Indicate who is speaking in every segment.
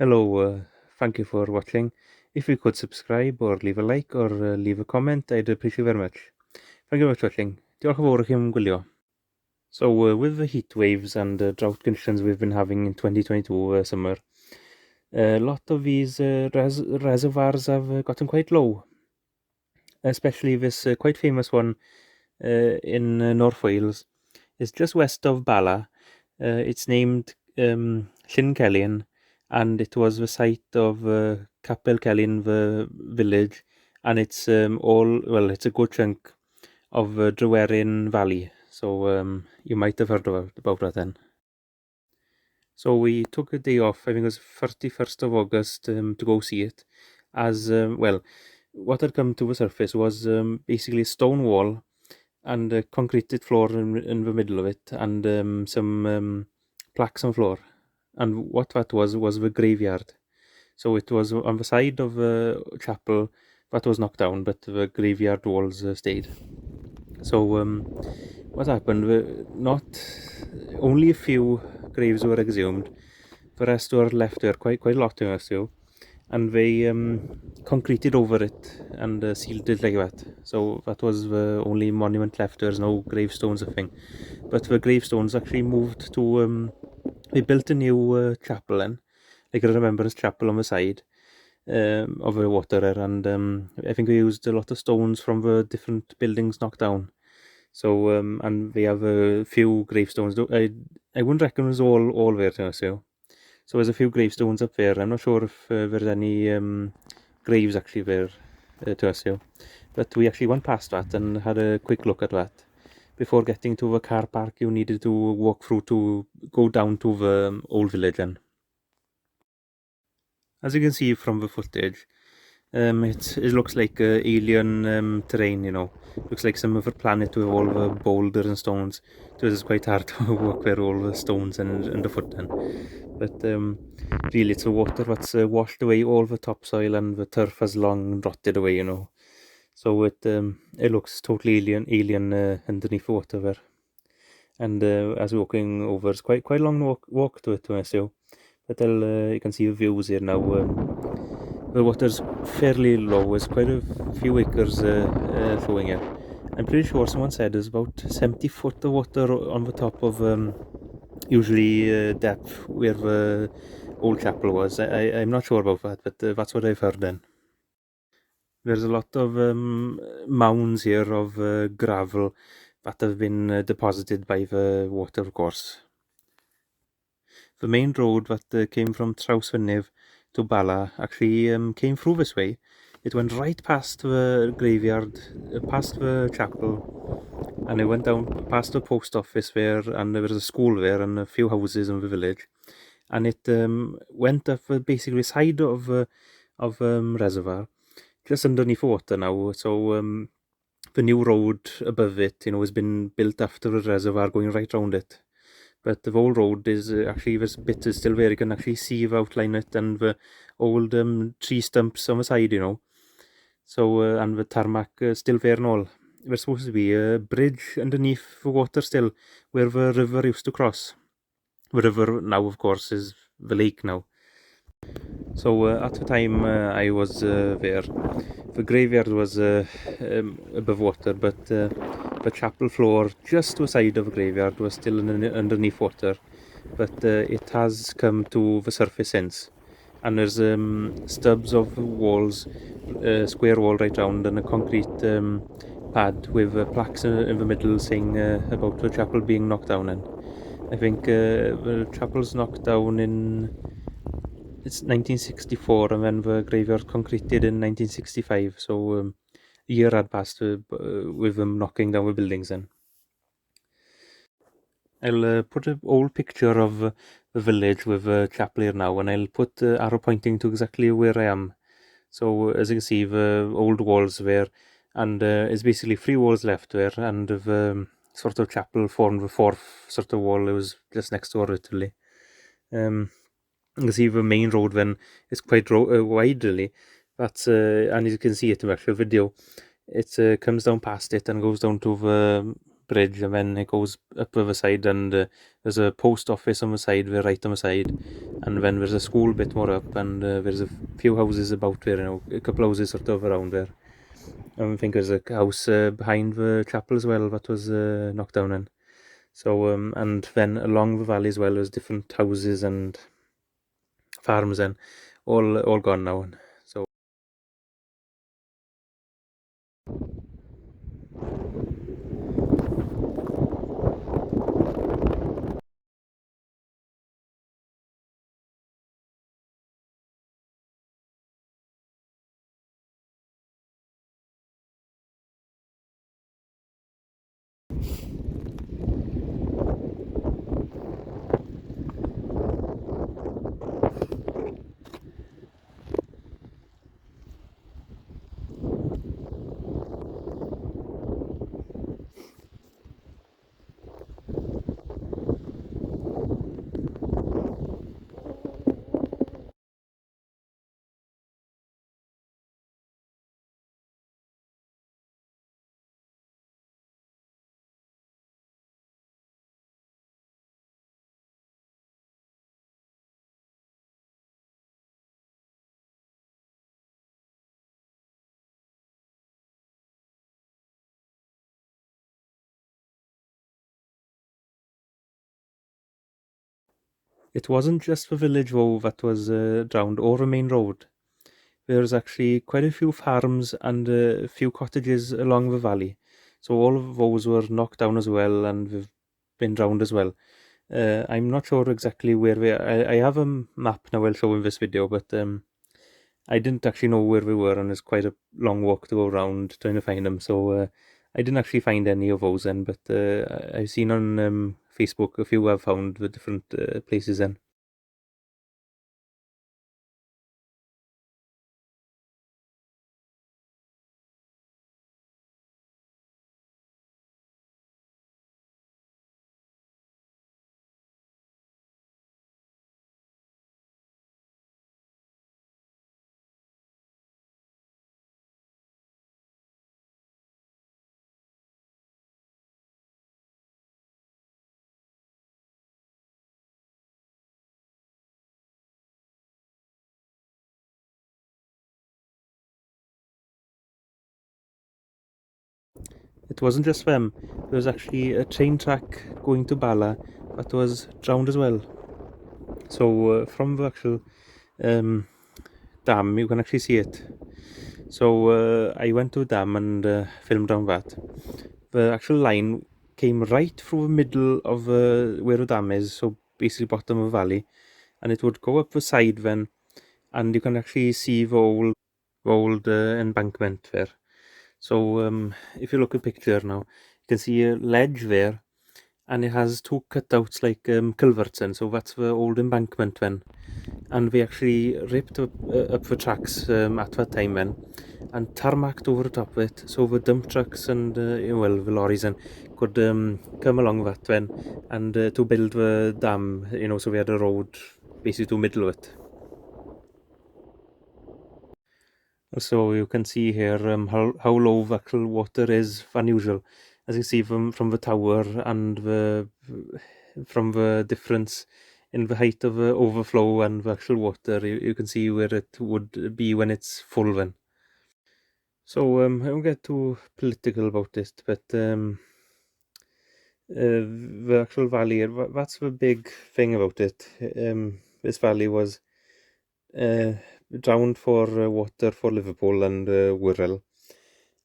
Speaker 1: Hello, thank you for watching. If you could subscribe or leave a like or leave a comment, I'd appreciate very much. Thank you very much for watching. Diolch yn fawr i chi am gwylio. So with the heat waves and drought conditions we've been having in 2022 summer, a lot of these reservoirs have gotten quite low, especially this quite famous one in North Wales. It's just west of Bala. It's named Llyn Celyn, and it was the site of Capel Celyn, the village, and it's it's a good chunk of Dreweryn Valley. So you might have heard about that then. So we took a day off, I think it was 31st of August, to go see it. As what had come to the surface was basically a stone wall and a concreted floor in the middle of it, and some plaques on floor. And what that was the graveyard. So it was on the side of the chapel that was knocked down, but the graveyard walls stayed. So what happened? Not only a few graves were exhumed. The rest were left there, quite a lot to us, and they concreted over it and sealed it like that. So that was the only monument left. There's no gravestones or thing, but the gravestones actually moved to. They built a new chapel then, like a remembrance chapel on the side of the water there, and I think they used a lot of stones from the different buildings knocked down. So and they have a few gravestones. I wouldn't reckon it was all there to us, So there's a few gravestones up there. I'm not sure if there's any graves actually there to us, but we actually went past that and had a quick look at that. Before getting to the car park, you needed to walk through to go down to the old village then. As you can see from the footage, it looks like alien terrain, Looks like some other planet with all the boulders and stones. So it's quite hard to walk where all the stones and underfoot then. But really it's the water that's washed away all the topsoil, and the turf has long rotted away, So it looks totally alien underneath the water there. And as we're walking over, it's quite a long walk to it, But you can see the views here now. The water's fairly low. There's quite a few acres flowing here. I'm pretty sure someone said there's about 70 foot of water on the top of usually depth where the old chapel was. I'm not sure about that, but that's what I've heard then. There's a lot of mounds here of gravel that have been deposited by the water course. The main road that came from Tryweryn to Bala actually came through this way. It went right past the graveyard, past the chapel, and it went down past the post office there, and there was a school there and a few houses in the village. And it went up basically the side of reservoir, just underneath water now. So the new road above it, has been built after the reservoir, going right round it. But the old road is actually, this bit is still there. You can actually see the outline it and the old tree stumps on the side, So and the tarmac still there and all. There's supposed to be a bridge underneath the water still, where the river used to cross. The river now, of course, is the lake now. So at the time I was there, the graveyard was above water, but the chapel floor just to the side of the graveyard was still underneath water. But it has come to the surface since, and there's stubs of walls, square wall right round, and a concrete pad with plaques in the middle saying about the chapel being knocked down. And I think the chapel's knocked down it's 1964, and then the graveyard concreted in 1965. So a year had passed with them knocking down the buildings then. I'll put an old picture of the village with the chapel here now, and I'll put the arrow pointing to exactly where I am. So as you can see, the old walls there, and it's basically 3 walls left there, and the sort of chapel formed the 4th sort of wall. It was just next door, literally. You can see the main road then is quite wide, really. That's and you can see it in the actual video. It comes down past it and goes down to the bridge, and then it goes up the other side, and there's a post office on the side, the right on the side, and then there's a school bit more up, and there's a few houses about there, a couple of houses sort of around there. I think there's a house behind the chapel as well that was knocked down in. So, and then along the valley as well, there's different houses and farms, and all gone now. So it wasn't just the village though that was drowned, or the main road. There's actually quite a few farms and a few cottages along the valley. So all of those were knocked down as well, and they've been drowned as well. I'm not sure exactly where they are. I have a map now I'll show in this video, but I didn't actually know where we were, and it's quite a long walk to go around trying to find them. So I didn't actually find any of those then, but I've seen on Facebook a few I've found the different places then. It wasn't just them. There was actually a train track going to Bala that was drowned as well. So from the actual um, dam, you can actually see it. So I went to the dam and filmed on that. The actual line came right through the middle of where the dam is, so basically bottom of the valley, and it would go up the side then, and you can actually see the old embankment there. So if you look at the picture now, you can see a ledge there, and it has two cutouts like culverts, and so that's the old embankment then. And we actually ripped up the tracks at that time then, and tarmacked over the top of it, so the dump trucks and well, the lorries and could come along that then, and to build the dam, so we had a road basically to middle of it. So you can see here how low the actual water is than usual. As you see from the tower, and from the difference in the height of the overflow and the actual water, you can see where it would be when it's full then. So I won't get too political about this, but the actual valley, that's the big thing about it. This valley was uh, drowned for water for Liverpool and Wirral,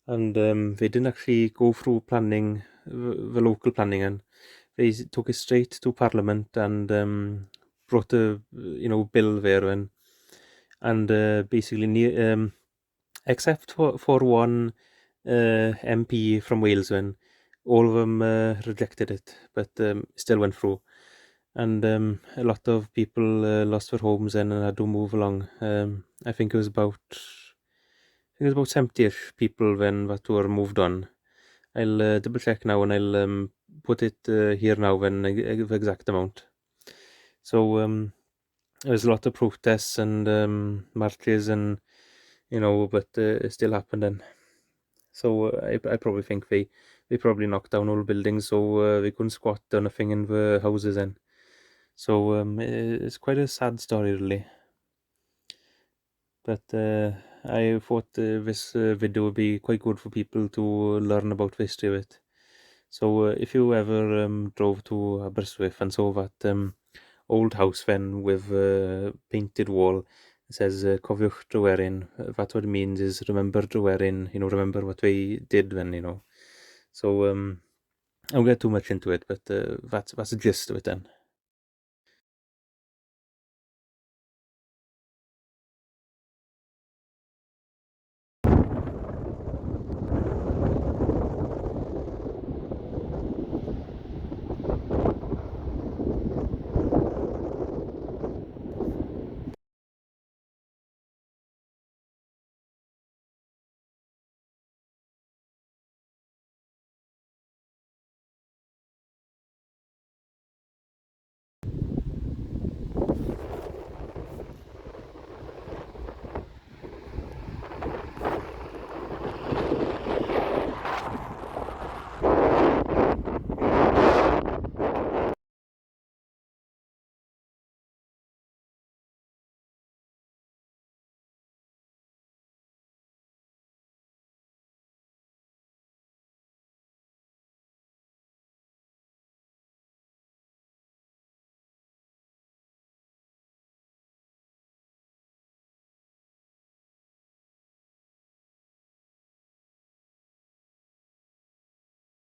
Speaker 1: and they didn't actually go through planning, the local planning, and they took it straight to Parliament and brought a bill there, and basically except for one MP from Wales, when all of them rejected it, but still went through. And a lot of people lost their homes and had to move along. I think it was about 70-ish people when that were moved on. I'll double check now, and I'll put it here now when the exact amount. So there's a lot of protests and marches, and but it still happened then. So I probably think they they probably knocked down all buildings, so they couldn't squat or nothing in the houses then. So it's quite a sad story, really. But I thought this video would be quite good for people to learn about the history of it. So if you ever drove to Aberystwyth and saw that old house then with a painted wall, it says Cofiwch Dreweryn. That's what it means is remember Dreweryn, remember what they did then. So I won't get too much into it, but that's the gist of it then.